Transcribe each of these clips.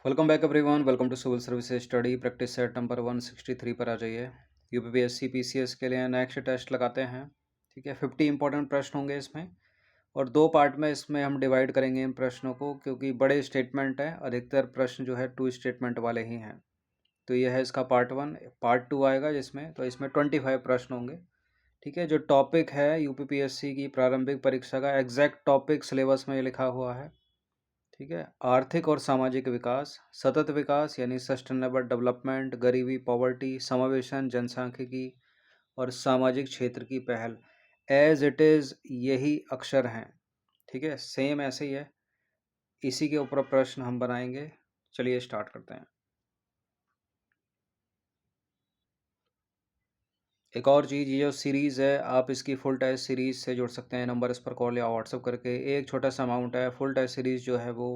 Welcome back everyone. Welcome to civil services study practice set number 163 पर आ जाइए। UPPSC PCS के लिए next test लगाते हैं। ठीक है, 50 इंपॉर्टेंट प्रश्न होंगे इसमें और दो पार्ट में इसमें हम डिवाइड करेंगे इन प्रश्नों को, क्योंकि बड़े स्टेटमेंट हैं। अधिकतर प्रश्न जो है 2 स्टेटमेंट वाले ही हैं। तो यह है इसका पार्ट 1। पार्ट 2 आएगा जिसमें 25 प्रश्न होंगे। ठीक है, जो टॉपिक है यूपीपीएससी की प्रारंभिक परीक्षा का एग्जैक्ट टॉपिक सिलेबस में लिखा हुआ है। ठीक है, आर्थिक और सामाजिक विकास, सतत विकास यानी सस्टेनेबल डेवलपमेंट, गरीबी पॉवर्टी, समावेशन, जनसांख्यिकी और सामाजिक क्षेत्र की पहल। एज इट इज़ यही अक्षर हैं। ठीक है, सेम ऐसे ही है। इसी के ऊपर प्रश्न हम बनाएंगे। चलिए स्टार्ट करते हैं। एक और चीज़, ये जो सीरीज़ है आप इसकी फुल टेस्ट सीरीज़ से जुड़ सकते हैं। नंबर इस पर कॉल या व्हाट्सअप करके। एक छोटा सा अमाउंट है। फुल टेस्ट सीरीज़ जो है वो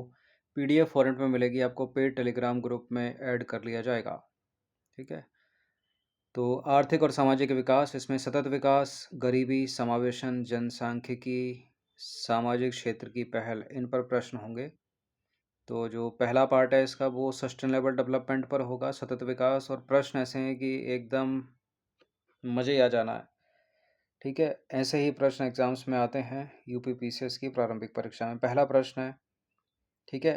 पीडीएफ फॉर्मेट में मिलेगी आपको। पेड टेलीग्राम ग्रुप में ऐड कर लिया जाएगा। ठीक है, तो आर्थिक और सामाजिक विकास, इसमें सतत विकास, गरीबी, समावेशन, जनसांख्यिकी, सामाजिक क्षेत्र की पहल, इन पर प्रश्न होंगे। तो जो पहला पार्ट है इसका वो सस्टेनेबल डेवलपमेंट पर होगा, सतत विकास। और प्रश्न ऐसे हैं कि एकदम मज़े आ जाना है। ठीक है, ऐसे ही प्रश्न एग्जाम्स में आते हैं यूपी पीसीएस की प्रारंभिक परीक्षा में। पहला प्रश्न है, ठीक है,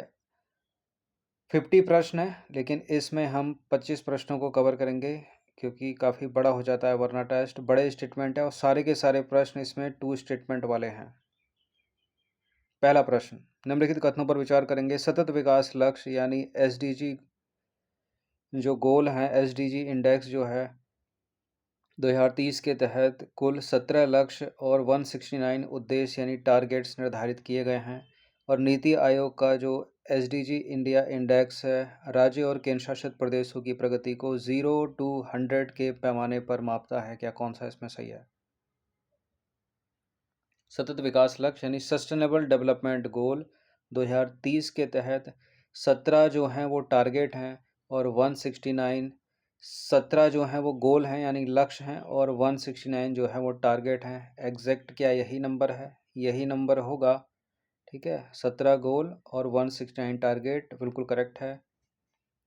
50 प्रश्न है, लेकिन इसमें हम 25 प्रश्नों को कवर करेंगे, क्योंकि काफ़ी बड़ा हो जाता है वरना टेस्ट। बड़े स्टेटमेंट है और सारे के सारे प्रश्न इसमें 2 स्टेटमेंट वाले हैं। पहला प्रश्न, निम्नलिखित कथनों पर विचार करेंगे। सतत विकास लक्ष्य यानी एसडीजी जो गोल हैं, एसडीजी इंडेक्स जो है 2030 के तहत कुल 17 लक्ष्य और 169 उद्देश्य यानी टारगेट्स निर्धारित किए गए हैं। और नीति आयोग का जो एसडीजी इंडिया इंडेक्स है, राज्य और केंद्र शासित प्रदेशों की प्रगति को 0 to 100 के पैमाने पर मापता है। क्या कौन सा इसमें सही है? सतत विकास लक्ष्य यानी सस्टेनेबल डेवलपमेंट गोल 2030 के तहत 17 जो हैं वो टारगेट हैं और 169, 17 जो हैं वो गोल हैं यानी लक्ष्य हैं और 169 जो है वो टारगेट हैं। एग्जैक्ट क्या यही नंबर है? यही नंबर होगा। ठीक है, 17 गोल और 169 टारगेट बिल्कुल करेक्ट है।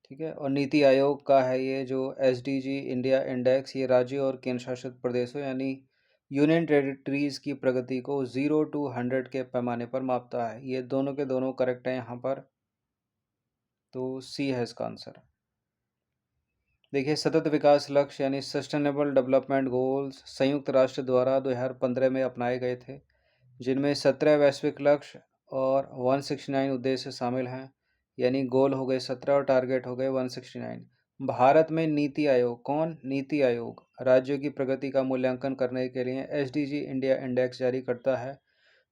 ठीक है, और नीति आयोग का है ये जो एसडीजी इंडिया इंडेक्स, ये राज्य और केंद्र शासित प्रदेशों यानी यूनियन टेरिटरीज़ की प्रगति को 0 to 100 के पैमाने पर मापता है। ये दोनों के दोनों करेक्ट हैं यहाँ पर, तो सी है इसका आंसर। देखिए, सतत विकास लक्ष्य यानी सस्टेनेबल डेवलपमेंट गोल्स संयुक्त राष्ट्र द्वारा 2015 में अपनाए गए थे, जिनमें 17 वैश्विक लक्ष्य और 169 उद्देश्य शामिल हैं। यानी गोल हो गए 17 और टारगेट हो गए 169। भारत में नीति आयोग, कौन? नीति आयोग राज्यों की प्रगति का मूल्यांकन करने के लिए एसडीजी इंडिया इंडेक्स जारी करता है,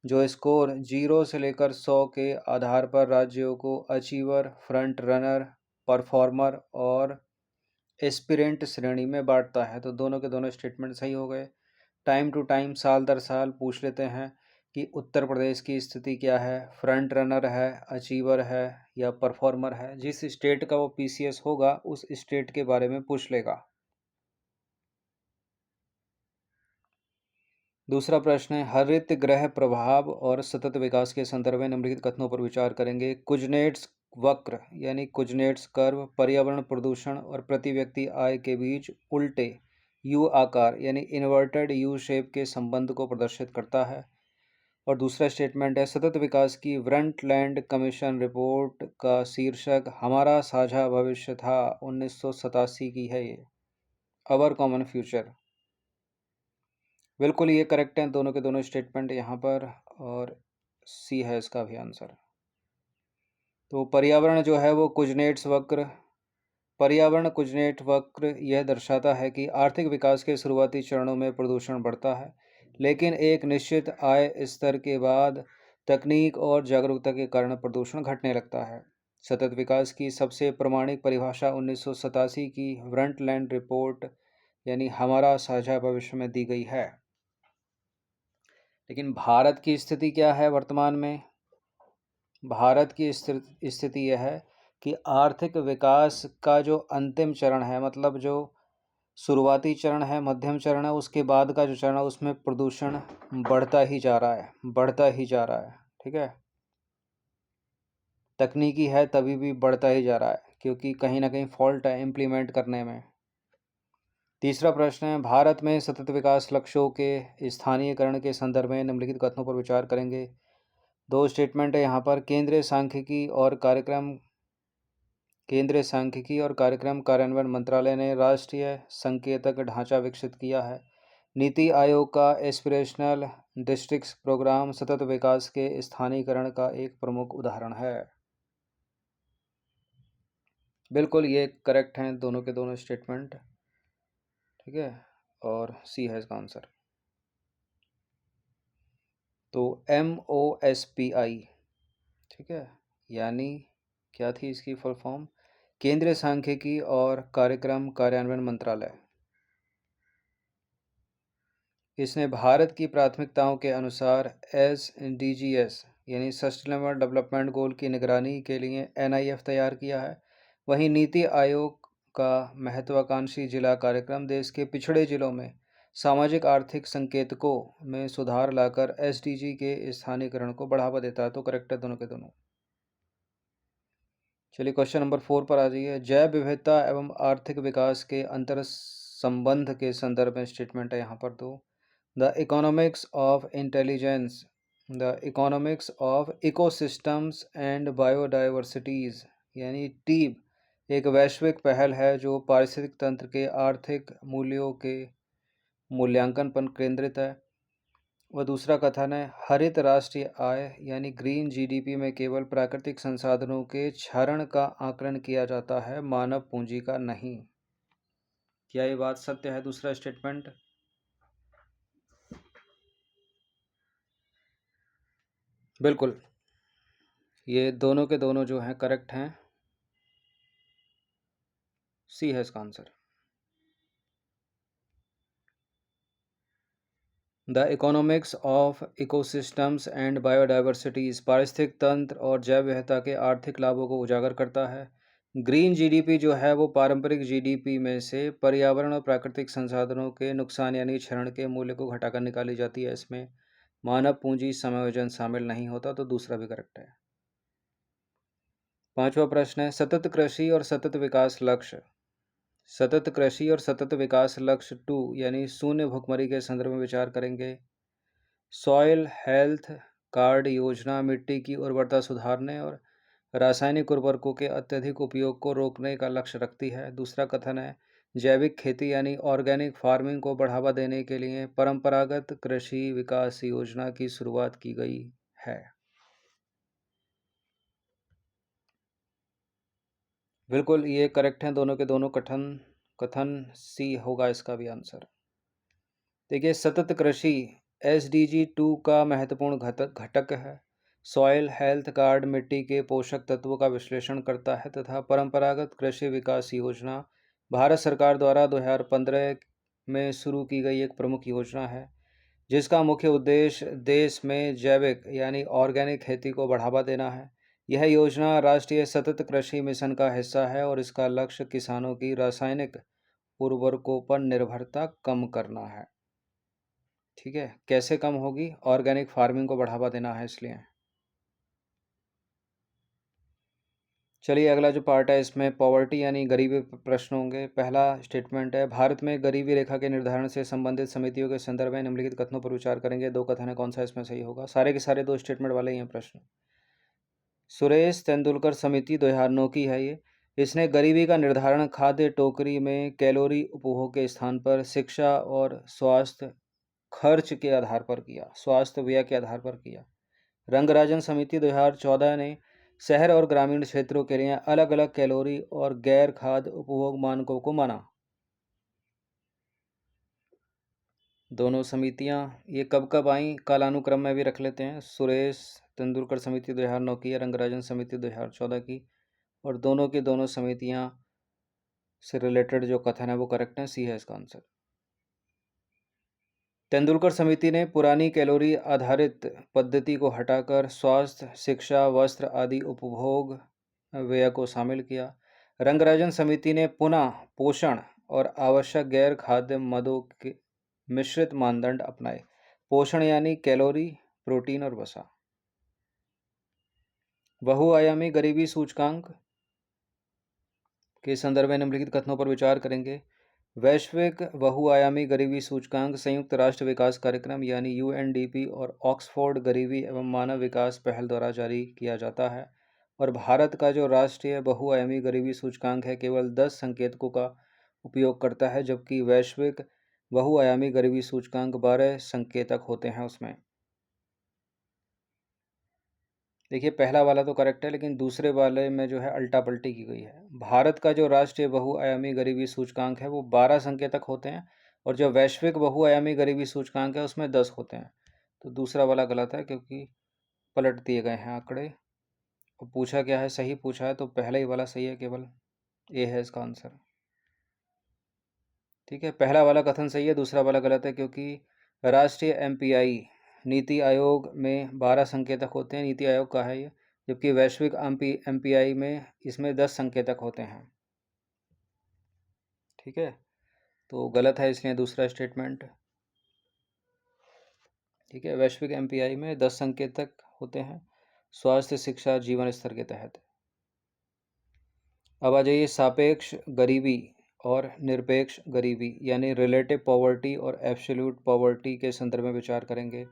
जो स्कोर 0 से लेकर 100 के आधार पर राज्यों को अचीवर, फ्रंट रनर, परफॉर्मर और एस्पिरेंट श्रेणी में बांटता है। तो दोनों के दोनों स्टेटमेंट सही हो गए। टाइम टू टाइम, साल दर साल पूछ लेते हैं कि उत्तर प्रदेश की स्थिति क्या है, फ्रंट रनर है, अचीवर है या परफॉर्मर है। जिस स्टेट का वो पीसीएस होगा उस स्टेट के बारे में पूछ लेगा। दूसरा प्रश्न है, हरित गृह प्रभाव और सतत विकास के संदर्भ में निम्नलिखित कथनों पर विचार करेंगे। कुजनेट्स वक्र यानी कुजनेट्स कर्व पर्यावरण प्रदूषण और प्रति व्यक्ति आय के बीच उल्टे यू आकार यानी इन्वर्टेड यू शेप के संबंध को प्रदर्शित करता है। और दूसरा स्टेटमेंट है, सतत विकास की ब्रंटलैंड कमीशन रिपोर्ट का शीर्षक हमारा साझा भविष्य था, 1987 की है ये, अवर कॉमन फ्यूचर। बिल्कुल ये करेक्ट हैं दोनों के दोनों स्टेटमेंट यहाँ पर, और सी है इसका भी आंसर। तो पर्यावरण जो है वो कुजनेट्स वक्र, पर्यावरण कुजनेट वक्र यह दर्शाता है कि आर्थिक विकास के शुरुआती चरणों में प्रदूषण बढ़ता है, लेकिन एक निश्चित आय स्तर के बाद तकनीक और जागरूकता के कारण प्रदूषण घटने लगता है। सतत विकास की सबसे प्रमाणिक परिभाषा 1987 की ब्रंटलैंड रिपोर्ट यानी हमारा साझा भविष्य में दी गई है। लेकिन भारत की स्थिति क्या है वर्तमान में? भारत की स्थिति यह है कि आर्थिक विकास का जो अंतिम चरण है, मतलब जो शुरुआती चरण है, मध्यम चरण है, उसके बाद का जो चरण है उसमें प्रदूषण बढ़ता ही जा रहा है, बढ़ता ही जा रहा है। ठीक है, तकनीकी है तभी भी बढ़ता ही जा रहा है, क्योंकि कहीं ना कहीं फॉल्ट है इम्प्लीमेंट करने में। तीसरा प्रश्न है, भारत में सतत विकास लक्ष्यों के स्थानीयकरण के संदर्भ में निम्नलिखित कथनों पर विचार करेंगे। दो स्टेटमेंट है यहाँ पर। केंद्रीय सांख्यिकी और कार्यक्रम कार्यान्वयन मंत्रालय ने राष्ट्रीय संकेतक ढांचा विकसित किया है। नीति आयोग का एस्पिरेशनल डिस्ट्रिक्ट्स प्रोग्राम सतत विकास के स्थानीयकरण का एक प्रमुख उदाहरण है। बिल्कुल ये करेक्ट हैं दोनों के दोनों स्टेटमेंट, ठीक है, और सी है इसका आंसर। तो MOSPI, ठीक है, यानी क्या थी इसकी फुल फॉर्म? केंद्रीय सांख्यिकी और कार्यक्रम कार्यान्वयन मंत्रालय। इसने भारत की प्राथमिकताओं के अनुसार SDGs यानी सस्टेनेबल डेवलपमेंट गोल की निगरानी के लिए NIF तैयार किया है। वहीं नीति आयोग का महत्वाकांक्षी जिला कार्यक्रम देश के पिछड़े जिलों में सामाजिक आर्थिक संकेतकों में सुधार लाकर SDG के स्थानीयकरण को बढ़ावा देता है। तो करेक्ट है दोनों के दोनों। चलिए क्वेश्चन नंबर 4 पर आ जाइए। जैव विविधता एवं आर्थिक विकास के अंतर संबंध के संदर्भ में स्टेटमेंट है यहाँ पर। तो the economics of intelligence, the economics of ecosystems and biodiversities यानी TEEB एक वैश्विक पहल है जो पारिस्थितिक तंत्र के आर्थिक मूल्यों के मूल्यांकन पर केंद्रित है। व दूसरा कथन है, हरित राष्ट्रीय आय यानी ग्रीन GDP में केवल प्राकृतिक संसाधनों के क्षरण का आकलन किया जाता है, मानव पूंजी का नहीं। क्या ये बात सत्य है? दूसरा स्टेटमेंट। बिल्कुल, ये दोनों के दोनों जो हैं करेक्ट हैं। सी है इसका answer. The economics of ecosystems and biodiversities पारिस्थितिक तंत्र और जैव विविधता के आर्थिक लाभों को उजागर करता है। ग्रीन GDP जो है वो पारंपरिक GDP में से पर्यावरण और प्राकृतिक संसाधनों के नुकसान यानी क्षरण के मूल्य को घटाकर निकाली जाती है। इसमें मानव पूंजी समायोजन शामिल नहीं होता। तो दूसरा भी करेक्ट है। पांचवा प्रश्न है, सतत कृषि और सतत विकास लक्ष्य। सतत कृषि और सतत विकास लक्ष्य 2 यानी शून्य भुखमरी के संदर्भ में विचार करेंगे। सॉइल हेल्थ कार्ड योजना मिट्टी की उर्वरता सुधारने और रासायनिक उर्वरकों के अत्यधिक उपयोग को रोकने का लक्ष्य रखती है। दूसरा कथन है, जैविक खेती यानी ऑर्गेनिक फार्मिंग को बढ़ावा देने के लिए परंपरागत कृषि विकास योजना की शुरुआत की गई है। बिल्कुल ये करेक्ट हैं दोनों के दोनों कथन सी होगा इसका भी आंसर। देखिए, सतत कृषि SDG 2 का महत्वपूर्ण घटक है। सॉइल हेल्थ कार्ड मिट्टी के पोषक तत्वों का विश्लेषण करता है तथा परंपरागत कृषि विकास योजना भारत सरकार द्वारा 2015 में शुरू की गई एक प्रमुख योजना है, जिसका मुख्य उद्देश्य देश में जैविक यानी ऑर्गेनिक खेती को बढ़ावा देना है। यह योजना राष्ट्रीय सतत कृषि मिशन का हिस्सा है और इसका लक्ष्य किसानों की रासायनिक उर्वरकों पर निर्भरता कम करना है। ठीक है, कैसे कम होगी? ऑर्गेनिक फार्मिंग को बढ़ावा देना है इसलिए। चलिए अगला जो पार्ट है इसमें पॉवर्टी यानी गरीबी प्रश्न होंगे। पहला स्टेटमेंट है, भारत में गरीबी रेखा के निर्धारण से संबंधित समितियों के संदर्भ में निम्नलिखित कथनों पर विचार करेंगे। दो कथन है, कौन सा इसमें सही होगा? सारे के सारे दो स्टेटमेंट वाले ही हैं प्रश्न। सुरेश तेंदुलकर समिति 2009 की है ये। इसने गरीबी का निर्धारण खाद्य टोकरी में कैलोरी उपभोग के स्थान पर शिक्षा और स्वास्थ्य खर्च के आधार पर किया, स्वास्थ्य व्यय के आधार पर किया। रंगराजन समिति 2014 ने शहर और ग्रामीण क्षेत्रों के लिए अलग अलग कैलोरी और गैर खाद्य उपभोग मानकों को माना। दोनों समितियां ये कब कब आई, कालानुक्रम में भी रख लेते हैं। सुरेश तेंदुलकर समिति 2009 की है, रंगराजन समिति 2014 की, और दोनों की दोनों समितियां से रिलेटेड जो कथन है वो करेक्ट है। सी है इसका आंसर। तेंदुलकर समिति ने पुरानी कैलोरी आधारित पद्धति को हटाकर स्वास्थ्य शिक्षा वस्त्र आदि उपभोग व्यय को शामिल किया। रंगराजन समिति ने पुनः पोषण और आवश्यक गैर खाद्य मदों के मिश्रित मानदंड अपनाए। पोषण यानी कैलोरी प्रोटीन और वसा। बहुआयामी गरीबी सूचकांक के संदर्भ में निम्नलिखित कथनों पर विचार करेंगे। वैश्विक बहुआयामी गरीबी सूचकांक संयुक्त राष्ट्र विकास कार्यक्रम यानी यूएनडीपी और ऑक्सफोर्ड गरीबी एवं मानव विकास पहल द्वारा जारी किया जाता है। और भारत का जो राष्ट्रीय बहुआयामी गरीबी सूचकांक है केवल 10 संकेतकों का उपयोग करता है, जबकि वैश्विक बहुआयामी गरीबी सूचकांक 12 संकेतक होते हैं उसमें। देखिए पहला वाला तो करेक्ट है, लेकिन दूसरे वाले में जो है अल्टा पल्टी की गई है। भारत का जो राष्ट्रीय बहुआयामी गरीबी सूचकांक है वो 12 संकेतक होते हैं, और जो वैश्विक बहुआयामी गरीबी सूचकांक है उसमें 10 होते हैं। तो दूसरा वाला गलत है क्योंकि पलट दिए गए हैं आंकड़े। और पूछा क्या है, सही पूछा है, तो पहला ही वाला सही है, केवल ए है इसका आंसर। ठीक है, पहला वाला कथन सही है, दूसरा वाला गलत है, क्योंकि राष्ट्रीय एमपीआई नीति आयोग में 12 संकेतक होते हैं, नीति आयोग का है ये, जबकि वैश्विक एमपीआई में इसमें 10 संकेतक होते हैं। ठीक है, तो गलत है इसलिए दूसरा स्टेटमेंट। ठीक है, वैश्विक एमपीआई में 10 संकेतक होते हैं स्वास्थ्य, शिक्षा, जीवन स्तर के तहत। अब आ जाइए सापेक्ष गरीबी और निरपेक्ष गरीबी यानी रिलेटिव पॉवर्टी और एब्सोल्यूट पॉवर्टी के संदर्भ में विचार करेंगे।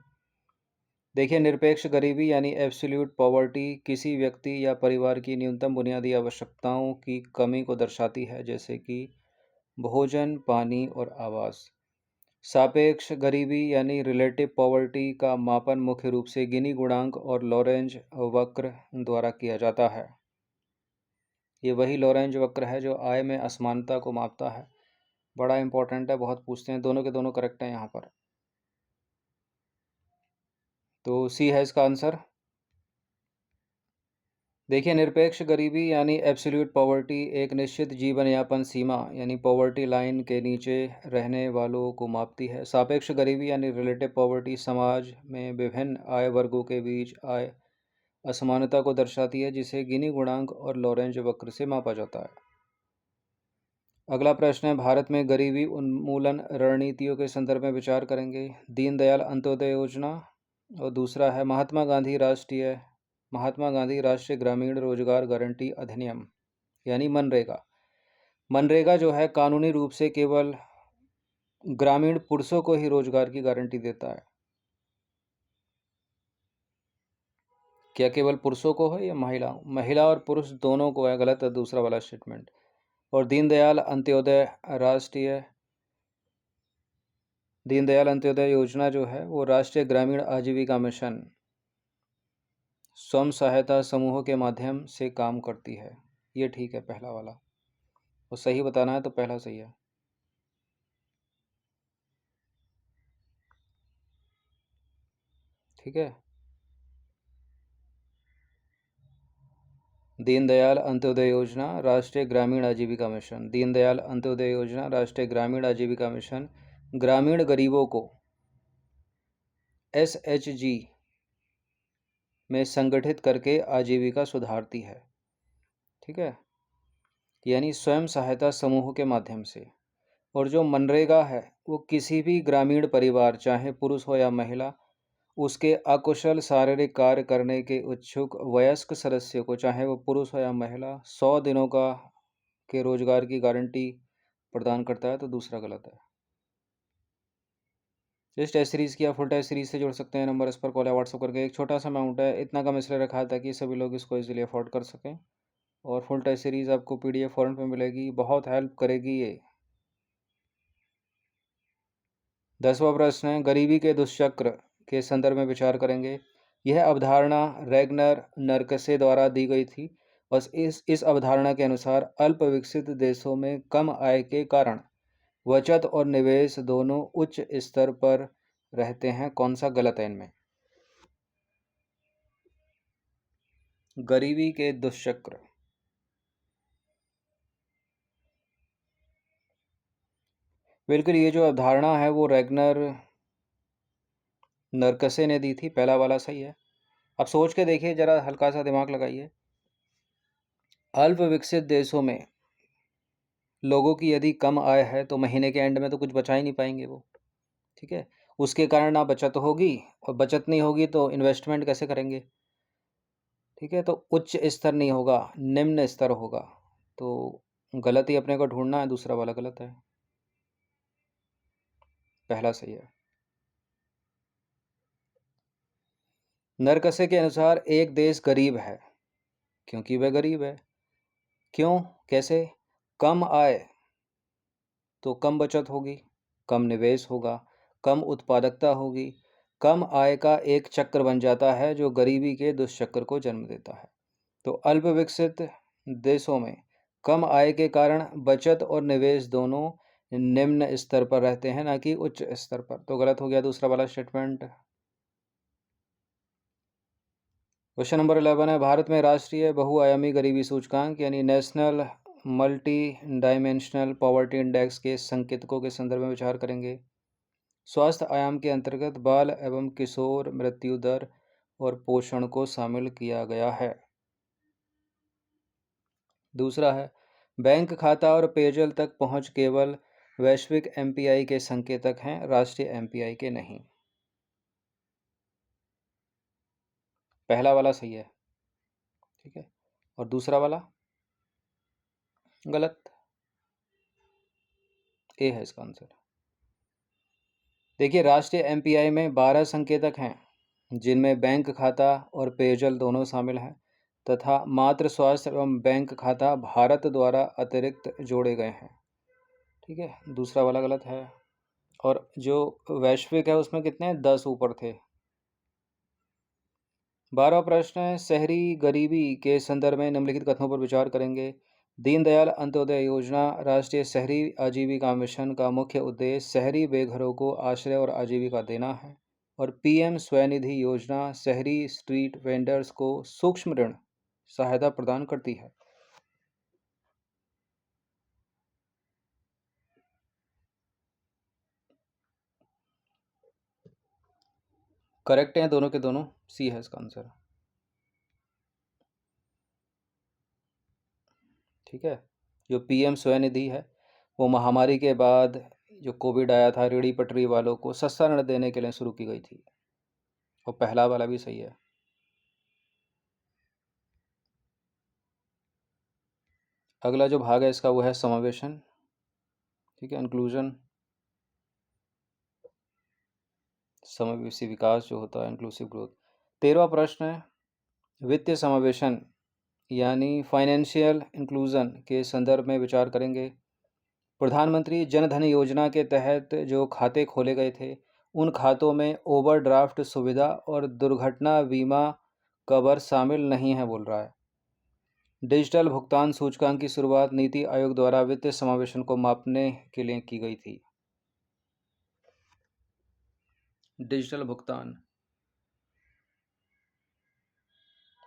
देखिए निरपेक्ष गरीबी यानी एब्सोल्यूट पॉवर्टी किसी व्यक्ति या परिवार की न्यूनतम बुनियादी आवश्यकताओं की कमी को दर्शाती है, जैसे कि भोजन, पानी और आवास। सापेक्ष गरीबी यानी रिलेटिव पॉवर्टी का मापन मुख्य रूप से गिनी गुणांक और लॉरेंज वक्र द्वारा किया जाता है। ये वही लॉरेंज वक्र है जो आय में असमानता को मापता है। बड़ा इंपॉर्टेंट है, बहुत पूछते हैं, दोनों के दोनों करेक्ट हैं यहाँ पर। तो सी है इसका आंसर। देखिए निरपेक्ष गरीबी यानी एब्सोल्यूट पॉवर्टी एक निश्चित जीवन यापन सीमा यानी पॉवर्टी लाइन के नीचे रहने वालों को मापती है। सापेक्ष गरीबी यानी रिलेटिव पॉवर्टी समाज में विभिन्न आय वर्गों के बीच आय असमानता को दर्शाती है, जिसे गिनी गुणांक और लॉरेंज वक्र से मापा जाता है। अगला प्रश्न है, भारत में गरीबी उन्मूलन रणनीतियों के संदर्भ में विचार करेंगे। दीनदयाल अंत्योदय योजना, और दूसरा है महात्मा गांधी राष्ट्रीय ग्रामीण रोजगार गारंटी अधिनियम यानी मनरेगा। मनरेगा जो है कानूनी रूप से केवल ग्रामीण पुरुषों को ही रोजगार की गारंटी देता है। क्या केवल पुरुषों को है या महिला और पुरुष दोनों को है? गलत है दूसरा वाला स्टेटमेंट। और दीनदयाल अंत्योदय योजना जो है वो राष्ट्रीय ग्रामीण आजीविका मिशन स्वयं सहायता समूहों के माध्यम से काम करती है। ये ठीक है पहला वाला, और सही बताना है तो पहला सही है। ठीक है, दीनदयाल अंत्योदय योजना राष्ट्रीय ग्रामीण आजीविका मिशन, दीनदयाल अंत्योदय योजना राष्ट्रीय ग्रामीण आजीविका मिशन ग्रामीण गरीबों को SHG में संगठित करके आजीविका सुधारती है। ठीक है, यानी स्वयं सहायता समूह के माध्यम से। और जो मनरेगा है वो किसी भी ग्रामीण परिवार, चाहे पुरुष हो या महिला, उसके अकुशल शारीरिक कार्य करने के इच्छुक वयस्क सदस्य को, चाहे वो पुरुष हो या महिला, 100 दिनों का के रोजगार की गारंटी प्रदान करता है। तो दूसरा गलत है। इस टेस्ट सीरीज़ की आप फुल टेस्ट सीरीज से जुड़ सकते हैं। नंबर इस पर कॉल या व्हाट्सअप करके। एक छोटा सा अमाउंट है, इतना कम इसलिए रखा है ताकि सभी लोग इसको इजीली अफोर्ड कर सकें। और फुल टेस्ट सीरीज़ आपको PDF फॉर्मेट में मिलेगी, बहुत हेल्प करेगी ये। 10वां प्रश्न है, गरीबी के दुष्चक्र के संदर्भ में विचार करेंगे। यह अवधारणा रैगनर नरकसे द्वारा दी गई थी और इस अवधारणा के अनुसार अल्प विकसित देशों में कम आय के कारण बचत और निवेश दोनों उच्च स्तर पर रहते हैं। कौन सा गलत है इनमें? गरीबी के दुष्चक्र, बिल्कुल ये जो अवधारणा है वो रैगनर नरकसे ने दी थी। पहला वाला सही है। अब सोच के देखिए, जरा हल्का सा दिमाग लगाइए। अल्प विकसित देशों में लोगों की यदि कम आय है तो महीने के एंड में तो कुछ बचा ही नहीं पाएंगे वो। ठीक है, उसके कारण ना बचत होगी, और बचत नहीं होगी तो इन्वेस्टमेंट कैसे करेंगे? ठीक है, तो उच्च स्तर नहीं होगा, निम्न स्तर होगा। तो गलत ही अपने को ढूंढना है, दूसरा वाला गलत है, पहला सही है। नरकसे के अनुसार एक देश गरीब है क्योंकि वह गरीब है। क्यों? कैसे? कम आय तो कम बचत होगी, कम निवेश होगा, कम उत्पादकता होगी। कम आय का एक चक्र बन जाता है जो गरीबी के दुष्चक्र को जन्म देता है। तो अल्प विकसित देशों में कम आय के कारण बचत और निवेश दोनों निम्न स्तर पर रहते हैं, ना कि उच्च स्तर पर। तो गलत हो गया दूसरा वाला स्टेटमेंट। क्वेश्चन नंबर 11 है, भारत में राष्ट्रीय बहुआयामी गरीबी सूचकांक यानी national multi dimensional poverty index के संकेतकों के संदर्भ में विचार करेंगे। स्वास्थ्य आयाम के अंतर्गत बाल एवं किशोर मृत्यु दर और पोषण को शामिल किया गया है। दूसरा है, बैंक खाता और पेयजल तक पहुंच केवल वैश्विक एमपीआई के संकेतक हैं, राष्ट्रीय एमपीआई के नहीं। पहला वाला सही है, ठीक है, और दूसरा वाला गलत, ए है इसका आंसर। देखिए, राष्ट्रीय एमपीआई में 12 संकेतक हैं जिनमें बैंक खाता और पेयजल दोनों शामिल हैं, तथा मातृ स्वास्थ्य एवं बैंक खाता भारत द्वारा अतिरिक्त जोड़े गए हैं। ठीक है, दूसरा वाला गलत है। और जो वैश्विक है उसमें कितने हैं? 10 ऊपर थे। 12वां प्रश्न है, शहरी गरीबी के संदर्भ में निम्नलिखित कथनों पर विचार करेंगे। दीनदयाल अंत्योदय योजना राष्ट्रीय शहरी आजीविका मिशन का मुख्य उद्देश्य शहरी बेघरों को आश्रय और आजीविका देना है। और पीएम स्वनिधि योजना शहरी स्ट्रीट वेंडर्स को सूक्ष्म ऋण सहायता प्रदान करती है। करेक्ट हैं दोनों के दोनों, सी है इसका आंसर। ठीक है, जो पीएम स्वनिधि है वो महामारी के बाद जो कोविड आया था, रेहड़ी पटरी वालों को सस्ता ऋण देने के लिए शुरू की गई थी। और पहला वाला भी सही है। अगला जो भाग है इसका वो है समावेशन, ठीक है, इंक्लूजन, समावेशी विकास जो होता है, इंक्लूसिव ग्रोथ। 13वां प्रश्न है, वित्तीय समावेशन यानी फाइनेंशियल इंक्लूजन के संदर्भ में विचार करेंगे। प्रधानमंत्री जन धन योजना के तहत जो खाते खोले गए थे उन खातों में ओवरड्राफ्ट सुविधा और दुर्घटना बीमा कवर शामिल नहीं है, बोल रहा है। डिजिटल भुगतान सूचकांक की शुरुआत नीति आयोग द्वारा वित्तीय समावेशन को मापने के लिए की गई थी। डिजिटल भुगतान,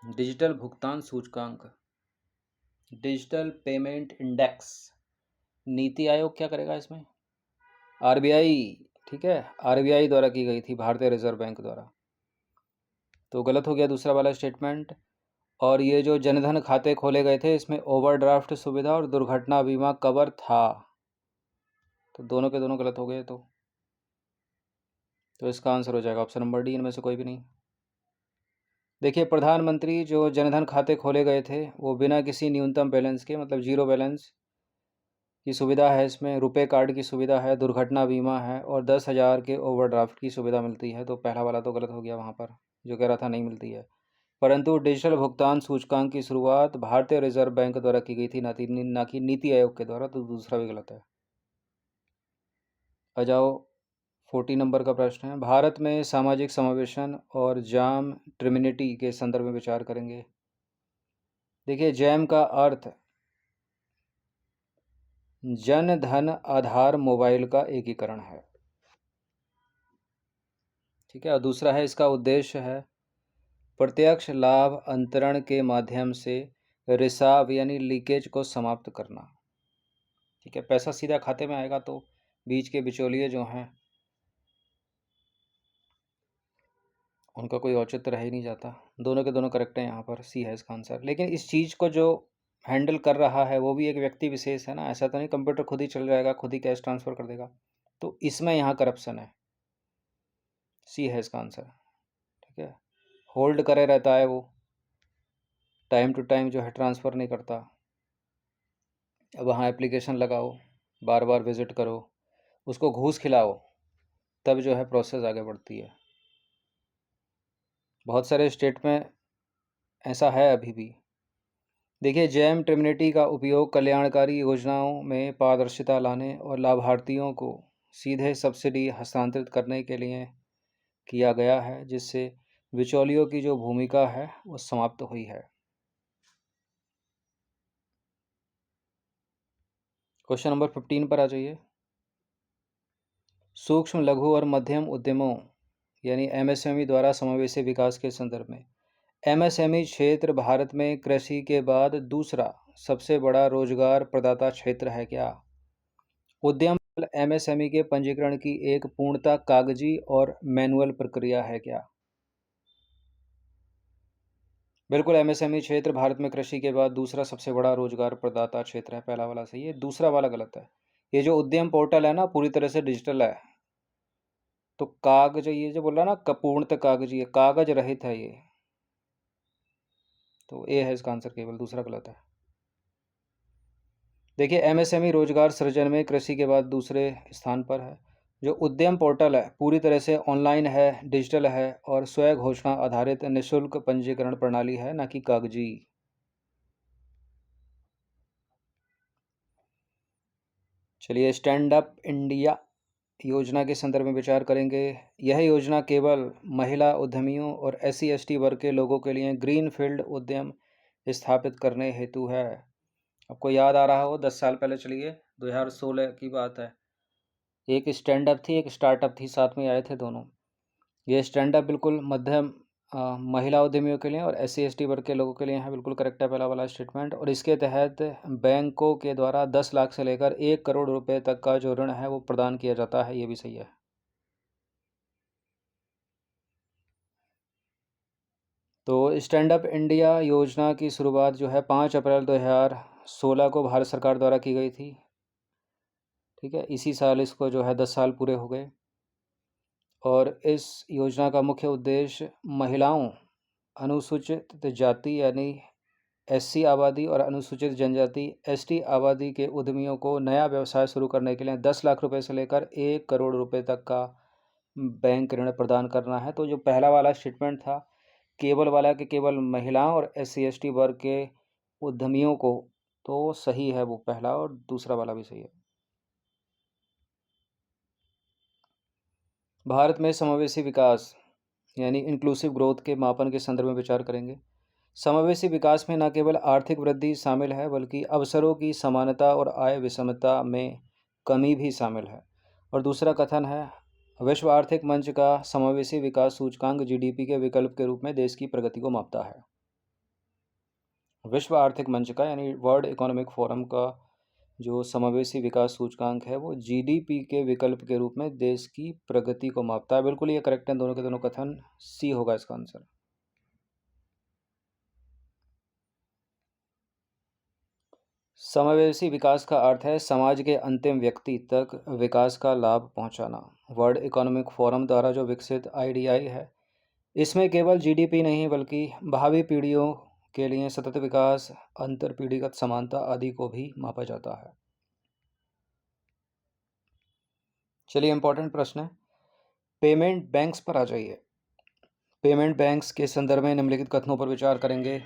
डिजिटल भुगतान सूचकांक, digital payment index, NITI Aayog क्या करेगा इसमें? आरबीआई, ठीक है, आरबीआई द्वारा की गई थी, भारतीय रिजर्व बैंक द्वारा। तो गलत हो गया दूसरा वाला स्टेटमेंट। और ये जो जनधन खाते खोले गए थे इसमें ओवरड्राफ्ट सुविधा और दुर्घटना बीमा कवर था, तो दोनों के दोनों गलत हो गए। तो इसका आंसर हो जाएगा ऑप्शन नंबर डी, इनमें से कोई भी नहीं। देखिए, प्रधानमंत्री जो जनधन खाते खोले गए थे वो बिना किसी न्यूनतम बैलेंस के, मतलब जीरो बैलेंस की सुविधा है इसमें, रुपए कार्ड की सुविधा है, दुर्घटना बीमा है और 10,000 के ओवरड्राफ्ट की सुविधा मिलती है। तो पहला वाला तो गलत हो गया वहाँ पर, जो कह रहा था नहीं मिलती है। परंतु डिजिटल भुगतान सूचकांक की शुरुआत भारतीय रिजर्व बैंक द्वारा की गई थी, ना कि नीति आयोग के द्वारा, तो दूसरा भी गलत है। आ जाओ 40 नंबर का प्रश्न है, भारत में सामाजिक समावेशन और जाम ट्रिमिनिटी के संदर्भ में विचार करेंगे। देखिए, जैम का अर्थ जन धन आधार मोबाइल का एकीकरण है, ठीक है, और दूसरा है इसका उद्देश्य है प्रत्यक्ष लाभ अंतरण के माध्यम से रिसाव यानी लीकेज को समाप्त करना। ठीक है, पैसा सीधा खाते में आएगा तो बीच के बिचौलिए जो हैं उनका कोई औचित्य रह ही नहीं जाता। दोनों के दोनों करेक्ट हैं यहाँ पर, सी है इसका आंसर। लेकिन इस चीज़ को जो हैंडल कर रहा है वो भी एक व्यक्ति विशेष है ना, ऐसा तो नहीं कंप्यूटर खुद ही चल जाएगा, खुद ही कैश ट्रांसफ़र कर देगा। तो इसमें यहाँ करप्शन है, सी है इसका आंसर। ठीक है, होल्ड करे रहता है वो, टाइम टू टाइम जो है ट्रांसफ़र नहीं करता। वहाँ एप्लीकेशन लगाओ, बार बार विज़िट करो, उसको घूस खिलाओ, तब जो है प्रोसेस आगे बढ़ती है। बहुत सारे स्टेट में ऐसा है अभी भी। देखिए, जेम ट्रिनिटी का उपयोग कल्याणकारी योजनाओं में पारदर्शिता लाने और लाभार्थियों को सीधे सब्सिडी हस्तांतरित करने के लिए किया गया है, जिससे बिचौलियों की जो भूमिका है वो समाप्त हुई है। क्वेश्चन नंबर 15 पर आ जाइए। सूक्ष्म, लघु और मध्यम उद्यमों यानी एमएसएमई द्वारा समावेशी विकास के संदर्भ में एमएसएमई क्षेत्र भारत में कृषि के बाद दूसरा सबसे बड़ा रोजगार प्रदाता क्षेत्र है क्या? उद्यम एमएसएमई के पंजीकरण की एक पूर्णतः कागजी और मैनुअल प्रक्रिया है क्या? बिल्कुल, एमएसएमई क्षेत्र भारत में कृषि के बाद दूसरा सबसे बड़ा रोजगार प्रदाता क्षेत्र है। पहला वाला सही है, दूसरा वाला गलत है। ये जो उद्यम पोर्टल है ना, पूरी तरह से डिजिटल है। तो कागज, ये जो बोल रहा ना, पूर्णतः कागजी है, कागज रहित है ये। तो ए है इसका आंसर, केवल दूसरा गलत है। देखिए, एमएसएमई रोजगार सृजन में कृषि के बाद दूसरे स्थान पर है। जो उद्यम पोर्टल है पूरी तरह से ऑनलाइन है, डिजिटल है और स्वयं घोषणा आधारित निःशुल्क पंजीकरण प्रणाली है, ना कि कागजी। चलिए, स्टैंड अप इंडिया योजना के संदर्भ में विचार करेंगे। यह योजना केवल महिला उद्यमियों और SC/ST वर्ग के लोगों के लिए ग्रीन फील्ड उद्यम स्थापित करने हेतु है। आपको याद आ रहा हो, 10 साल पहले, चलिए 2016 की बात है, एक स्टैंड अप थी, एक स्टार्टअप थी, साथ में आए थे दोनों। ये स्टैंड अप बिल्कुल मध्यम महिला उद्यमियों के लिए और SC/ST वर्ग के लोगों के लिए है, बिल्कुल करेक्ट है पहला वाला स्टेटमेंट। और इसके तहत बैंकों के द्वारा 10 लाख से लेकर 1 करोड़ रुपए तक का जो ऋण है वो प्रदान किया जाता है, ये भी सही है। तो स्टैंड अप इंडिया योजना की शुरुआत जो है 5 अप्रैल 2016 को भारत सरकार द्वारा की गई थी। ठीक है, इसी साल इसको जो है 10 साल पूरे हो गए। और इस योजना का मुख्य उद्देश्य महिलाओं, अनुसूचित जाति यानी SC आबादी और अनुसूचित जनजाति ST आबादी के उद्यमियों को नया व्यवसाय शुरू करने के लिए 10 लाख रुपए से लेकर 1 करोड़ रुपए तक का बैंक ऋण प्रदान करना है। तो जो पहला वाला स्टेटमेंट था, केवल वाला कि केवल महिलाओं और SC/ST वर्ग के उद्यमियों को, तो सही है वो पहला, और दूसरा वाला भी सही है। भारत में समावेशी विकास यानी इंक्लूसिव ग्रोथ के मापन के संदर्भ में विचार करेंगे। समावेशी विकास में न केवल आर्थिक वृद्धि शामिल है, बल्कि अवसरों की समानता और आय विषमता में कमी भी शामिल है। और दूसरा कथन है, विश्व आर्थिक मंच का समावेशी विकास सूचकांक GDP के विकल्प के रूप में देश की प्रगति को मापता है। विश्व आर्थिक मंच का यानी वर्ल्ड इकोनॉमिक फोरम का जो समावेशी विकास सूचकांक है वो GDP के विकल्प के रूप में देश की प्रगति को मापता है। बिल्कुल ये करेक्ट है, दोनों के दोनों कथन, सी होगा इसका आंसर। समावेशी विकास का अर्थ है समाज के अंतिम व्यक्ति तक विकास का लाभ पहुंचाना। वर्ल्ड इकोनॉमिक फोरम द्वारा जो विकसित IDI है, इसमें केवल GDP नहीं बल्कि भावी पीढ़ियों के लिए सतत विकास, अंतर पीढ़ीगत समानता आदि को भी मापा जाता है। चलिए, इंपॉर्टेंट प्रश्न है, पेमेंट बैंक्स पर आ जाइए। पेमेंट बैंक्स के संदर्भ में निम्नलिखित कथनों पर विचार करेंगे।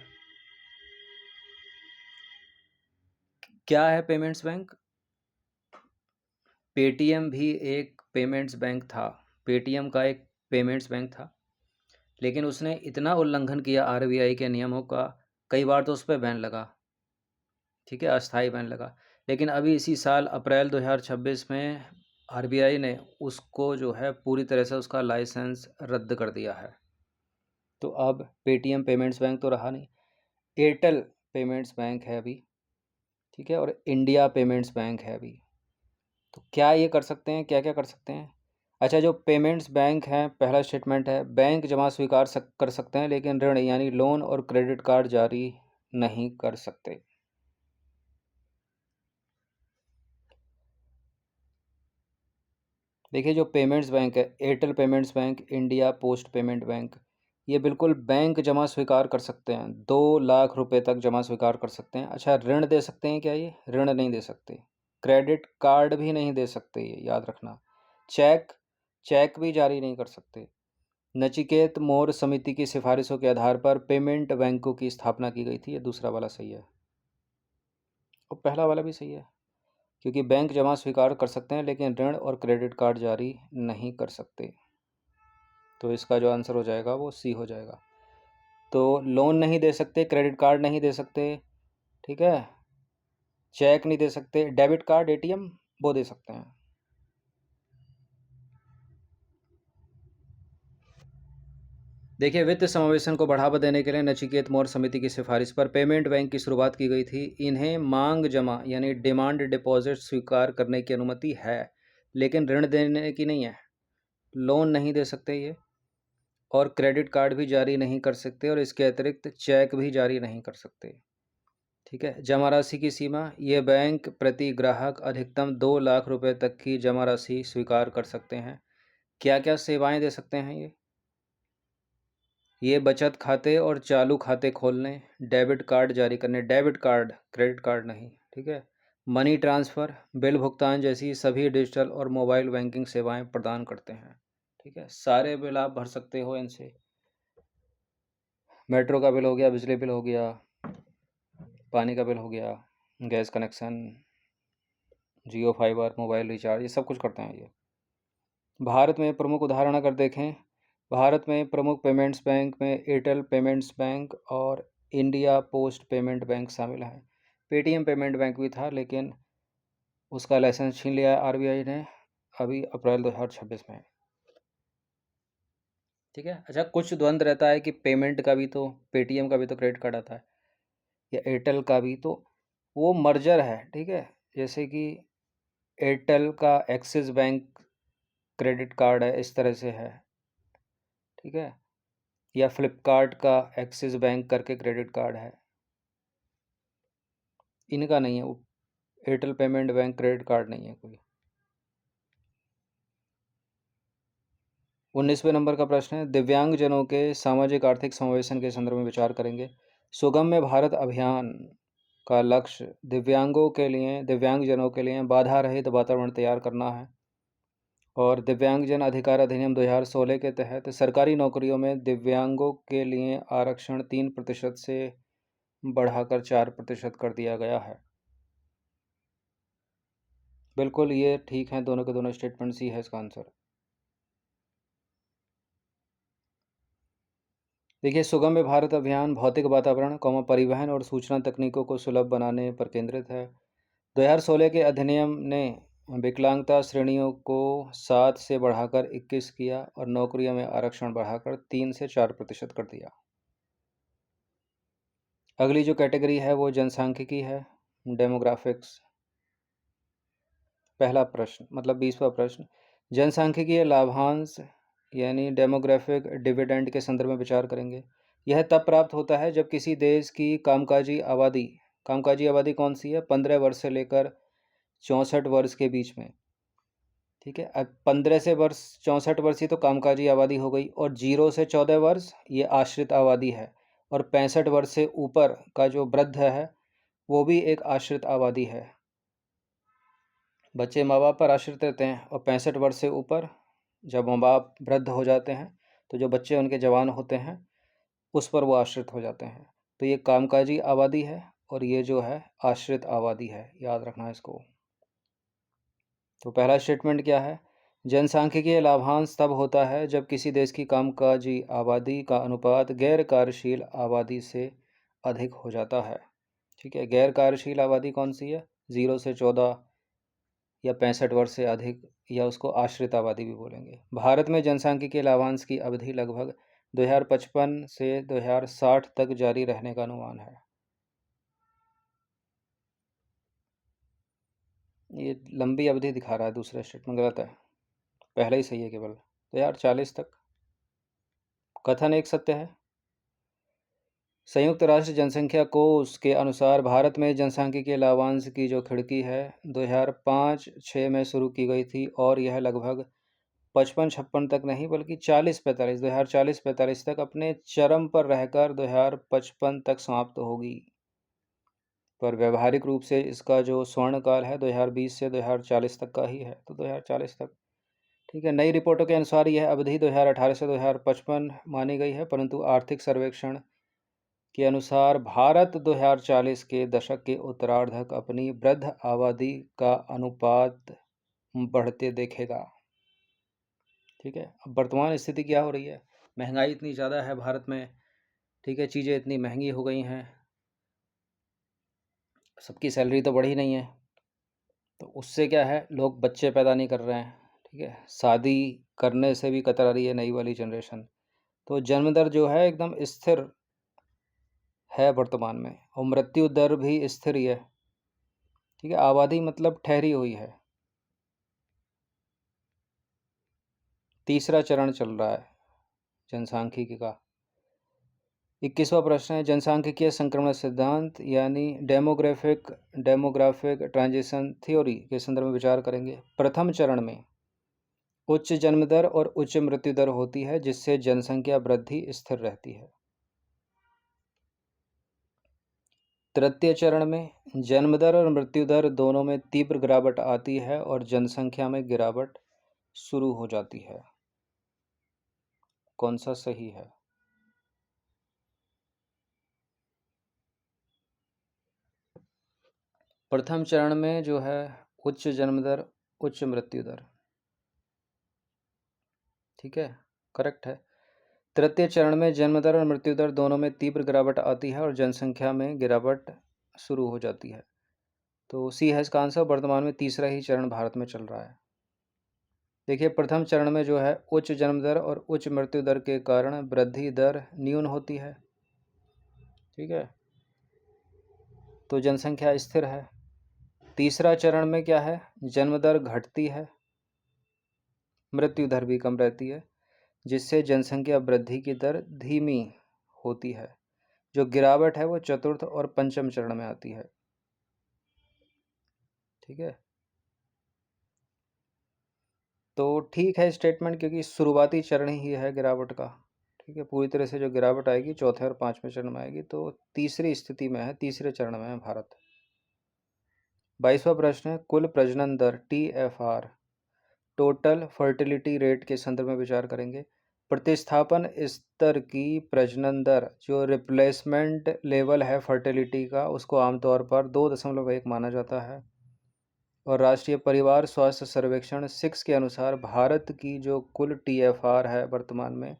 क्या है पेमेंट्स बैंक? पेटीएम भी एक पेमेंट्स बैंक था। पेटीएम का एक पेमेंट्स बैंक था, लेकिन उसने इतना उल्लंघन किया RBI के नियमों का, कई बार तो उस पर बैन लगा। ठीक है, अस्थाई बैन लगा। लेकिन अभी इसी साल अप्रैल 2026 में RBI ने उसको जो है पूरी तरह से उसका लाइसेंस रद्द कर दिया है। तो अब पेटीएम पेमेंट्स बैंक तो रहा नहीं, एयरटेल पेमेंट्स बैंक है अभी। ठीक है, और इंडिया पेमेंट्स बैंक है अभी। तो क्या ये कर सकते हैं, क्या क्या कर सकते हैं? अच्छा, जो पेमेंट्स बैंक हैं, पहला स्टेटमेंट है, बैंक जमा स्वीकार कर सकते हैं, लेकिन ऋण यानी लोन और क्रेडिट कार्ड जारी नहीं कर सकते। देखिए, जो पेमेंट्स बैंक है, Airtel payments bank, India post payment bank, ये बिल्कुल बैंक जमा स्वीकार कर सकते हैं, 2 लाख रुपए तक जमा स्वीकार कर सकते हैं। अच्छा, ऋण दे सकते हैं क्या ये? ऋण नहीं दे सकते। क्रेडिट कार्ड भी नहीं दे सकते ये, याद रखना। चेक भी जारी नहीं कर सकते। नचिकेत मोर समिति की सिफारिशों के आधार पर पेमेंट बैंकों की स्थापना की गई थी। ये दूसरा वाला सही है और पहला वाला भी सही है, क्योंकि बैंक जमा स्वीकार कर सकते हैं लेकिन ऋण और क्रेडिट कार्ड जारी नहीं कर सकते। तो इसका जो आंसर हो जाएगा वो सी हो जाएगा। तो लोन नहीं दे सकते, क्रेडिट कार्ड नहीं दे सकते, ठीक है, चेक नहीं दे सकते, डेबिट कार्ड, एटीएम वो दे सकते हैं। देखिए, वित्त समावेशन को बढ़ावा देने के लिए नचिकेत मौर्य समिति की सिफारिश पर पेमेंट बैंक की शुरुआत की गई थी। इन्हें मांग जमा यानी डिमांड डिपॉजिट स्वीकार करने की अनुमति है, लेकिन ऋण देने की नहीं है। लोन नहीं दे सकते ये, और क्रेडिट कार्ड भी जारी नहीं कर सकते, और इसके अतिरिक्त चेक भी जारी नहीं कर सकते। ठीक है। जमा राशि की सीमा, ये बैंक प्रति ग्राहक अधिकतम 2 लाख रुपए तक की जमा राशि स्वीकार कर सकते हैं। क्या क्या सेवाएं दे सकते हैं ये बचत खाते और चालू खाते खोलने, डेबिट कार्ड जारी करने, डेबिट कार्ड, क्रेडिट कार्ड नहीं, ठीक है, मनी ट्रांसफ़र, बिल भुगतान जैसी सभी डिजिटल और मोबाइल बैंकिंग सेवाएं प्रदान करते हैं। ठीक है, सारे बिल आप भर सकते हो इनसे। मेट्रो का बिल हो गया, बिजली बिल हो गया, पानी का बिल हो गया, गैस कनेक्शन, जियो फाइबर, मोबाइल रिचार्ज, ये सब कुछ करते हैं ये। भारत में प्रमुख उदाहरण अगर देखें, भारत में प्रमुख पेमेंट्स बैंक में एयरटेल पेमेंट्स बैंक और इंडिया पोस्ट पेमेंट बैंक शामिल हैं। पेटीएम पेमेंट बैंक भी था, लेकिन उसका लाइसेंस छीन लिया है आरबीआई ने अभी अप्रैल 2026 में। ठीक है। अच्छा, कुछ द्वंद्व रहता है कि पेमेंट का भी तो, पेटीएम का भी तो क्रेडिट कार्ड आता है, या एयरटेल का भी, तो वो मर्जर है। ठीक है, जैसे कि एयरटेल का एक्सिस बैंक क्रेडिट कार्ड है, इस तरह से है। ठीक है, या फ्लिपकार्ट का एक्सिस बैंक करके क्रेडिट कार्ड है, इनका नहीं है वो। Airtel payment bank credit card नहीं है कोई। 19वें नंबर का प्रश्न है, दिव्यांगजनों के सामाजिक आर्थिक समावेशन के संदर्भ में विचार करेंगे। सुगम्य भारत अभियान का लक्ष्य दिव्यांगजनों के लिए बाधा रहित वातावरण तैयार करना है, और दिव्यांगजन अधिकार अधिनियम 2016 के तहत सरकारी नौकरियों में दिव्यांगों के लिए आरक्षण 3% से बढ़ाकर 4% कर दिया गया है। बिल्कुल ये ठीक है, दोनों के दोनों स्टेटमेंट सी है इसका आंसर। देखिए, सुगम्य भारत अभियान भौतिक वातावरण, परिवहन और सूचना तकनीकों को सुलभ बनाने पर केंद्रित है। 2016 के अधिनियम ने विकलांगता श्रेणियों को 7 से बढ़ाकर 21 किया और नौकरियों में आरक्षण बढ़ाकर 3 से 4% कर दिया। अगली जो कैटेगरी है वो जनसांख्यिकी है, डेमोग्राफिक्स। पहला प्रश्न मतलब 20वां प्रश्न, जनसांख्यिकीय लाभांश यानी डेमोग्राफिक डिविडेंड के संदर्भ में विचार करेंगे। यह तब प्राप्त होता है जब किसी देश की कामकाजी आबादी कौन सी है, 15 वर्ष से लेकर 64 वर्ष के बीच में। ठीक है, अब 15 से वर्ष 64 वर्ष ही तो कामकाजी आबादी हो गई, और 0 से 14 वर्ष ये आश्रित आबादी है, और 65 वर्ष से ऊपर का जो वृद्ध है वो भी एक आश्रित आबादी है। बच्चे माँ बाप पर आश्रित रहते हैं, और 65 वर्ष से ऊपर जब माँ बाप वृद्ध हो जाते हैं तो जो बच्चे उनके जवान होते हैं उस पर वो आश्रित हो जाते हैं। तो ये कामकाजी आबादी है और ये जो है आश्रित आबादी है, याद रखना इसको। तो पहला स्टेटमेंट क्या है, जनसांख्यिकीय लाभांश तब होता है जब किसी देश की कामकाजी आबादी का अनुपात गैर कार्यशील आबादी से अधिक हो जाता है। ठीक है, गैर कार्यशील आबादी कौन सी है, 0 से 14 या 65 वर्ष से अधिक, या उसको आश्रित आबादी भी बोलेंगे। भारत में जनसांख्यिकीय लाभांश की अवधि लगभग 2055 से 2060 तक जारी रहने का अनुमान है। ये लंबी अवधि दिखा रहा है, दूसरा स्टेटमेंट गलत है, पहला ही सही है केवल, 2040 तक। कथन एक सत्य है। संयुक्त राष्ट्र जनसंख्या कोष के अनुसार भारत में जनसांख्यिकीय लाभांश की जो खिड़की है 2005-6 में शुरू की गई थी, और यह लगभग 55-56 तक नहीं बल्कि 40-45 2040-45 तक अपने चरम पर रहकर 2055 तक समाप्त होगी। पर व्यावहारिक रूप से इसका जो स्वर्ण काल है 2020 से 2040 तक का ही है, तो 2040 तक। ठीक है, नई रिपोर्टों के अनुसार यह अवधि 2018 से 2055 मानी गई है, परंतु आर्थिक सर्वेक्षण के अनुसार भारत 2040 के दशक के उत्तरार्ध तक अपनी वृद्ध आबादी का अनुपात बढ़ते देखेगा। ठीक है, अब वर्तमान स्थिति क्या हो रही है? महंगाई इतनी ज़्यादा है भारत में, ठीक है, चीज़ें इतनी महंगी हो गई हैं, सबकी सैलरी तो बढ़ी नहीं है, तो उससे क्या है, लोग बच्चे पैदा नहीं कर रहे हैं। ठीक है, शादी करने से भी कतरा रही है नई वाली जनरेशन। तो जन्म दर जो है एकदम स्थिर है वर्तमान में, और मृत्यु दर भी स्थिर ही है। ठीक है, आबादी मतलब ठहरी हुई है। तीसरा चरण चल रहा है जनसांख्यिकी का। 21वां प्रश्न है, जनसांख्यिकीय संक्रमण सिद्धांत यानी डेमोग्राफिक ट्रांजिशन थ्योरी के संदर्भ में विचार करेंगे। प्रथम चरण में उच्च जन्म दर और उच्च मृत्यु दर होती है, जिससे जनसंख्या वृद्धि स्थिर रहती है। तृतीय चरण में जन्म दर और मृत्यु दर दोनों में तीव्र गिरावट आती है और जनसंख्या में गिरावट शुरू हो जाती है। कौन सा सही है? प्रथम चरण में जो है उच्च जन्म दर उच्च मृत्यु दर। ठीक है, करेक्ट है। तृतीय चरण में जन्म दर और मृत्यु दर दोनों में तीव्र गिरावट आती है और जनसंख्या में गिरावट शुरू हो जाती है। तो सी है इसका आंसर। वर्तमान में तीसरा ही चरण भारत में चल रहा है। देखिए, प्रथम चरण में जो है उच्च जन्म दर और उच्च मृत्यु दर के कारण वृद्धि दर न्यून होती है। ठीक है, तो जनसंख्या स्थिर है। तीसरा चरण में क्या है, जन्म दर घटती है, मृत्यु दर भी कम रहती है, जिससे जनसंख्या वृद्धि की दर धीमी होती है। जो गिरावट है वो चतुर्थ और पंचम चरण में आती है। ठीक है, तो ठीक है स्टेटमेंट, क्योंकि शुरुआती चरण ही है गिरावट का। ठीक है, पूरी तरह से जो गिरावट आएगी चौथे और पांचवें चरण में आएगी, तो तीसरी स्थिति में है, तीसरे चरण में है भारत। 22वां प्रश्न है, कुल प्रजनन दर TFR टोटल फर्टिलिटी रेट के संदर्भ में विचार करेंगे। प्रतिस्थापन स्तर की प्रजनन दर जो रिप्लेसमेंट लेवल है फर्टिलिटी का, उसको आमतौर पर 2.1 माना जाता है। और राष्ट्रीय परिवार स्वास्थ्य सर्वेक्षण 6 के अनुसार भारत की जो कुल TFR है वर्तमान में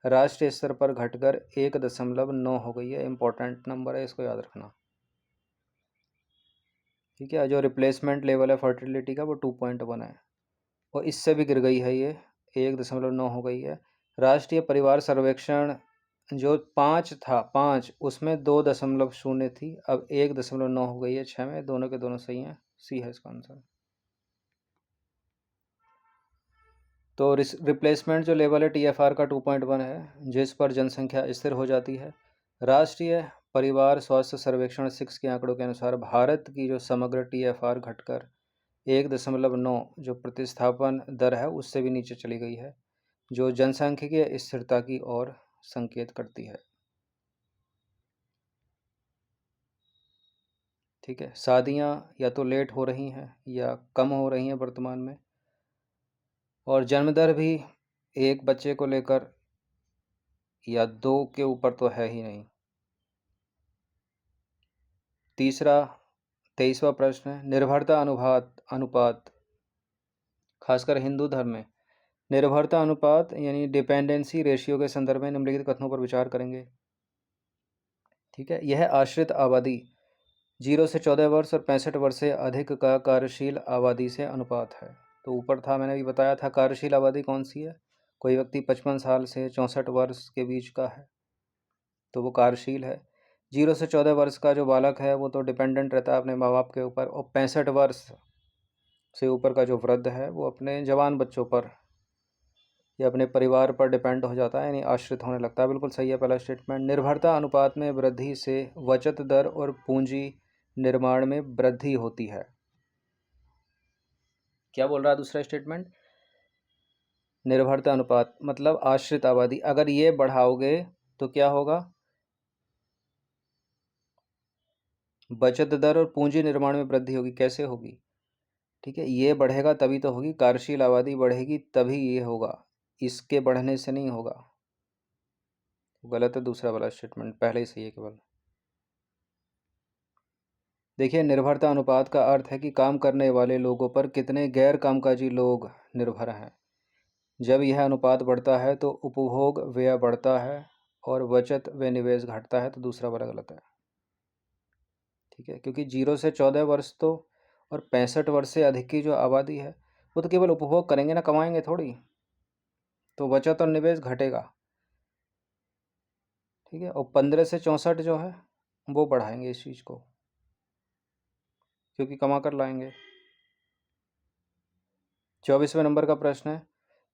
राष्ट्रीय स्तर पर घटकर 1.9 हो गई है। इंपॉर्टेंट नंबर है, इसको याद रखना। ठीक है, जो रिप्लेसमेंट लेवल है फर्टिलिटी का वो 2.1 है, और इससे भी गिर गई है, ये 1.9 हो गई है। राष्ट्रीय परिवार सर्वेक्षण जो 5 था, 5 उसमें 2.0 थी, अब 1.9 हो गई है 6 में। दोनों के दोनों सही हैं, सी है इसका आंसर। तो रिप्लेसमेंट जो लेवल है TFR का 2.1 है, जिस पर जनसंख्या स्थिर हो जाती है। राष्ट्रीय परिवार स्वास्थ्य सर्वेक्षण 6 के आंकड़ों के अनुसार भारत की जो समग्र TFR घटकर 1.9 जो प्रतिस्थापन दर है उससे भी नीचे चली गई है, जो जनसांख्यिकीय स्थिरता की ओर संकेत करती है। ठीक है, शादियां या तो लेट हो रही हैं या कम हो रही हैं वर्तमान में, और जन्म दर भी एक बच्चे को लेकर या 2 के ऊपर तो है ही नहीं। तीसरा 23वां प्रश्न है, निर्भरता अनुपात खासकर हिंदू धर्म में निर्भरता अनुपात यानी डिपेंडेंसी रेशियो के संदर्भ में निम्नलिखित कथनों पर विचार करेंगे। ठीक है, यह आश्रित आबादी 0 से 14 वर्ष और 65 वर्ष से अधिक का कार्यशील आबादी से अनुपात है। तो ऊपर था, मैंने भी बताया था कार्यशील आबादी कौन सी है। कोई व्यक्ति 55 साल से 64 वर्ष के बीच का है तो वो कार्यशील है। 0 से 14 वर्ष का जो बालक है वो तो डिपेंडेंट रहता है अपने माँ बाप के ऊपर, और 65 वर्ष से ऊपर का जो वृद्ध है वो अपने जवान बच्चों पर या अपने परिवार पर डिपेंड हो जाता है, यानी आश्रित होने लगता है। बिल्कुल सही है पहला स्टेटमेंट। निर्भरता अनुपात में वृद्धि से बचत दर और पूंजी निर्माण में वृद्धि होती है। क्या बोल रहा है दूसरा स्टेटमेंट? निर्भरता अनुपात मतलब आश्रित आबादी, अगर ये बढ़ाओगे तो क्या होगा? बचत दर और पूंजी निर्माण में वृद्धि होगी। कैसे होगी? ठीक है, ये बढ़ेगा तभी तो होगी, कार्यशील आबादी बढ़ेगी तभी ये होगा, इसके बढ़ने से नहीं होगा। गलत है दूसरा वाला स्टेटमेंट, पहले ही सही है केवल। देखिए, निर्भरता अनुपात का अर्थ है कि काम करने वाले लोगों पर कितने गैर कामकाजी लोग निर्भर हैं। जब यह अनुपात बढ़ता है तो उपभोग व्यय बढ़ता है और बचत व निवेश घटता है, तो दूसरा वाला गलत है। ठीक है, क्योंकि 0 से 14 वर्ष तो और 65 वर्ष से अधिक की जो आबादी है वो तो केवल उपभोग करेंगे ना, कमाएंगे थोड़ी, तो बचत और निवेश घटेगा। ठीक है, और 15 से 64 जो है वो बढ़ाएंगे इस चीज़ को, क्योंकि कमा कर लाएंगे। 24वें नंबर का प्रश्न है,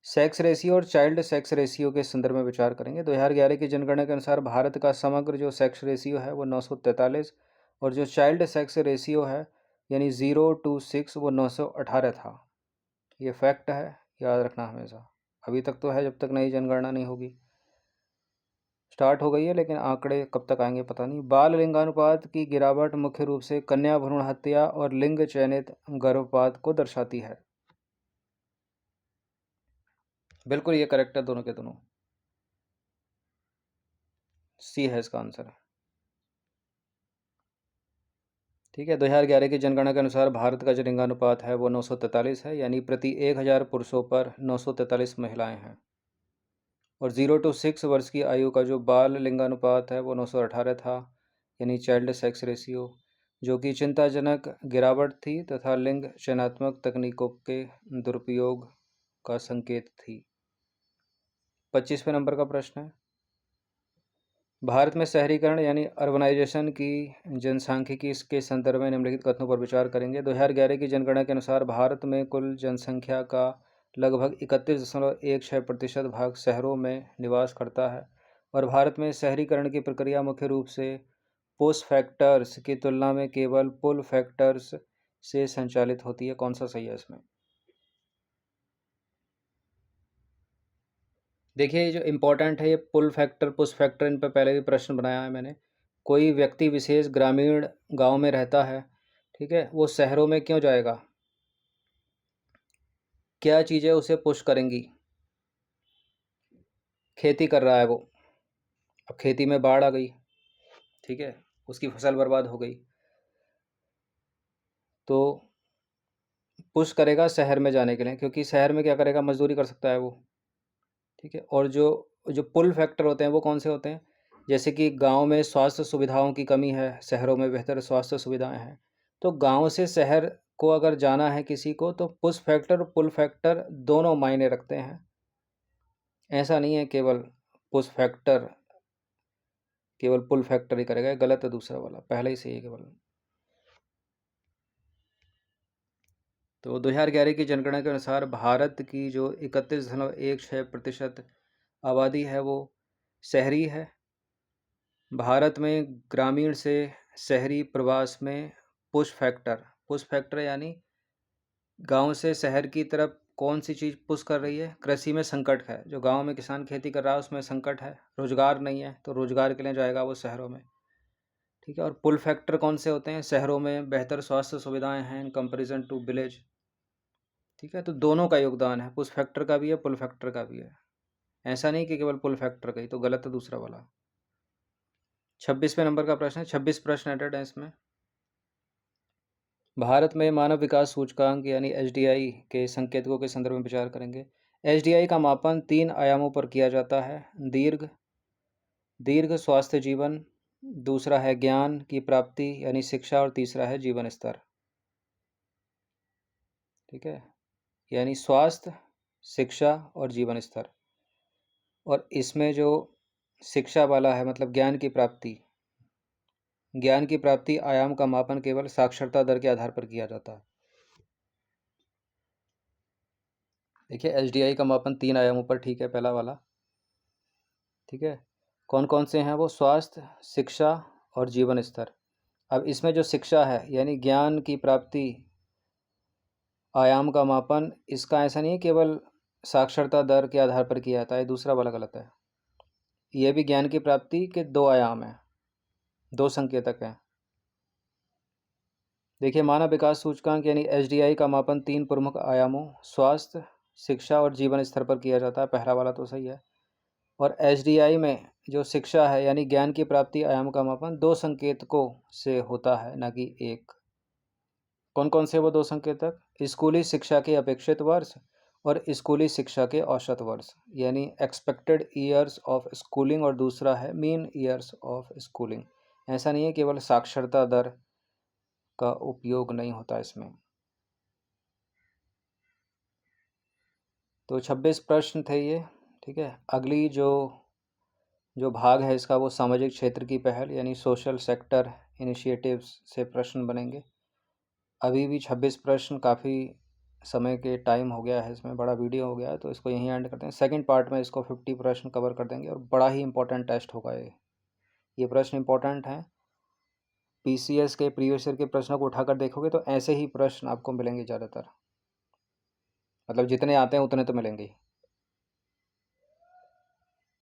सेक्स रेशियो और चाइल्ड सेक्स रेशियो के संदर्भ में विचार करेंगे। 2011 की जनगणना के अनुसार भारत का समग्र जो सेक्स रेशियो है वो 943 और जो चाइल्ड सेक्स रेशियो है यानी 0 to 6 वो 918 था। ये फैक्ट है, याद रखना हमेशा। अभी तक तो है, जब तक नई जनगणना नहीं होगी। स्टार्ट हो गई है लेकिन आंकड़े कब तक आएंगे पता नहीं। बाल लिंगानुपात की गिरावट मुख्य रूप से कन्या भ्रूण हत्या और लिंग चयनित गर्भपात को दर्शाती है। बिल्कुल ये करेक्ट है, दोनों के दोनों। सी है इसका आंसर। ठीक है, 2011 की जनगणना के अनुसार भारत का जो लिंगानुपात है वो 943 है, यानी प्रति 1000 पुरुषों पर 943 महिलाएं हैं। और 0 to 6 वर्ष की आयु का जो बाल लिंगानुपात है वो 918 था, यानी चाइल्ड सेक्स रेशियो, जो कि चिंताजनक गिरावट थी तथा लिंग चयनात्मक तकनीकों के दुरुपयोग का संकेत थी। 25वें नंबर का प्रश्न है, भारत में शहरीकरण यानी अर्बनाइजेशन की जनसांख्यिकी के संदर्भ में निम्नलिखित कथनों पर विचार करेंगे। 2011 की जनगणना के अनुसार भारत में कुल जनसंख्या का लगभग 31.16% भाग शहरों में निवास करता है और भारत में शहरीकरण की प्रक्रिया मुख्य रूप से पुश फैक्टर्स की तुलना में केवल पुल फैक्टर्स से संचालित होती है। कौन सा सही है इसमें? देखिए, ये जो इम्पोर्टेंट है ये पुल फैक्टर पुश फैक्टर, इन पर पहले भी प्रश्न बनाया है मैंने। कोई व्यक्ति विशेष ग्रामीण गांव में रहता है, ठीक है, वो शहरों में क्यों जाएगा? क्या चीज़ें उसे पुश करेंगी? खेती कर रहा है वो, अब खेती में बाढ़ आ गई, ठीक है, उसकी फसल बर्बाद हो गई, तो पुश करेगा शहर में जाने के लिए, क्योंकि शहर में क्या करेगा, मजदूरी कर सकता है वो। ठीक है, और जो जो पुल फैक्टर होते हैं वो कौन से होते हैं? जैसे कि गांव में स्वास्थ्य सुविधाओं की कमी है, शहरों में बेहतर स्वास्थ्य सुविधाएं हैं, तो गांव से शहर को अगर जाना है किसी को तो पुश फैक्टर और पुल फैक्टर दोनों मायने रखते हैं। ऐसा नहीं है केवल पुल फैक्टर ही करेगा, गलत है दूसरा वाला, पहले ही सही है केवल। तो 2011 की जनगणना के अनुसार भारत की जो 31.16% आबादी है वो शहरी है। भारत में ग्रामीण से शहरी प्रवास में पुश फैक्टर यानी गांव से शहर की तरफ कौन सी चीज़ पुश कर रही है? कृषि में संकट है, जो गांव में किसान खेती कर रहा है उसमें संकट है, रोजगार नहीं है, तो रोजगार के लिए जाएगा वो शहरों में। ठीक है, और पुल फैक्टर कौन से होते हैं? शहरों में बेहतर स्वास्थ्य सुविधाएं हैं इन कंपेरिजन टू विलेज। ठीक है, तो दोनों का योगदान है, पुश फैक्टर का भी है, पुल फैक्टर का भी है। ऐसा नहीं कि केवल पुल फैक्टर का ही, तो गलत है दूसरा वाला। 26वें नंबर का प्रश्न है, 26 प्रश्न एडेड है इसमें। भारत में मानव विकास सूचकांक यानी एचडीआई के संकेतकों के संदर्भ में विचार करेंगे। एचडीआई का मापन 3 आयामों पर किया जाता है। दीर्घ स्वास्थ्य जीवन, दूसरा है ज्ञान की प्राप्ति यानी शिक्षा, और तीसरा है जीवन स्तर। ठीक है, यानी स्वास्थ्य, शिक्षा और जीवन स्तर। और इसमें जो शिक्षा वाला है मतलब ज्ञान की प्राप्ति आयाम का मापन केवल साक्षरता दर के आधार पर किया जाता है। देखिए, एचडीआई का मापन 3 आयामों पर, ठीक है, पहला वाला। ठीक है, कौन कौन से हैं वो? स्वास्थ्य, शिक्षा और जीवन स्तर। अब इसमें जो शिक्षा है यानी ज्ञान की प्राप्ति आयाम का मापन, इसका ऐसा नहीं है केवल साक्षरता दर के आधार पर किया जाता है, दूसरा वाला गलत है। ये भी ज्ञान की प्राप्ति के 2 आयाम हैं, 2 संकेतक हैं। देखिए, मानव विकास सूचकांक यानी एसडीआई का मापन 3 प्रमुख आयामों स्वास्थ्य, शिक्षा और जीवन स्तर पर किया जाता है। पहला वाला तो सही है। और एसडीआई में जो शिक्षा है यानी ज्ञान की प्राप्ति आयाम का मापन 2 संकेतकों से होता है, न कि 1। कौन कौन से वो 2 संकेतक? स्कूली शिक्षा के अपेक्षित वर्ष और स्कूली शिक्षा के औसत वर्ष, यानी एक्सपेक्टेड ईयर्स ऑफ स्कूलिंग, और दूसरा है मीन ईयर्स ऑफ स्कूलिंग। ऐसा नहीं है केवल साक्षरता दर का उपयोग नहीं होता इसमें। तो 26 प्रश्न थे ये, ठीक है। अगली जो भाग है इसका, वो सामाजिक क्षेत्र की पहल यानी सोशल सेक्टर इनिशिएटिव्स से प्रश्न बनेंगे। अभी भी 26 प्रश्न, काफ़ी समय के टाइम हो गया है, इसमें बड़ा वीडियो हो गया है, तो इसको यहीं एंड करते हैं। सेकंड पार्ट में इसको 50 प्रश्न कवर कर देंगे, और बड़ा ही इंपॉर्टेंट टेस्ट होगा ये प्रश्न इंपॉर्टेंट हैं। पीसीएस के प्रीवियस ईयर के प्रश्नों को उठाकर देखोगे तो ऐसे ही प्रश्न आपको मिलेंगे ज़्यादातर, मतलब जितने आते हैं उतने तो मिलेंगे ही।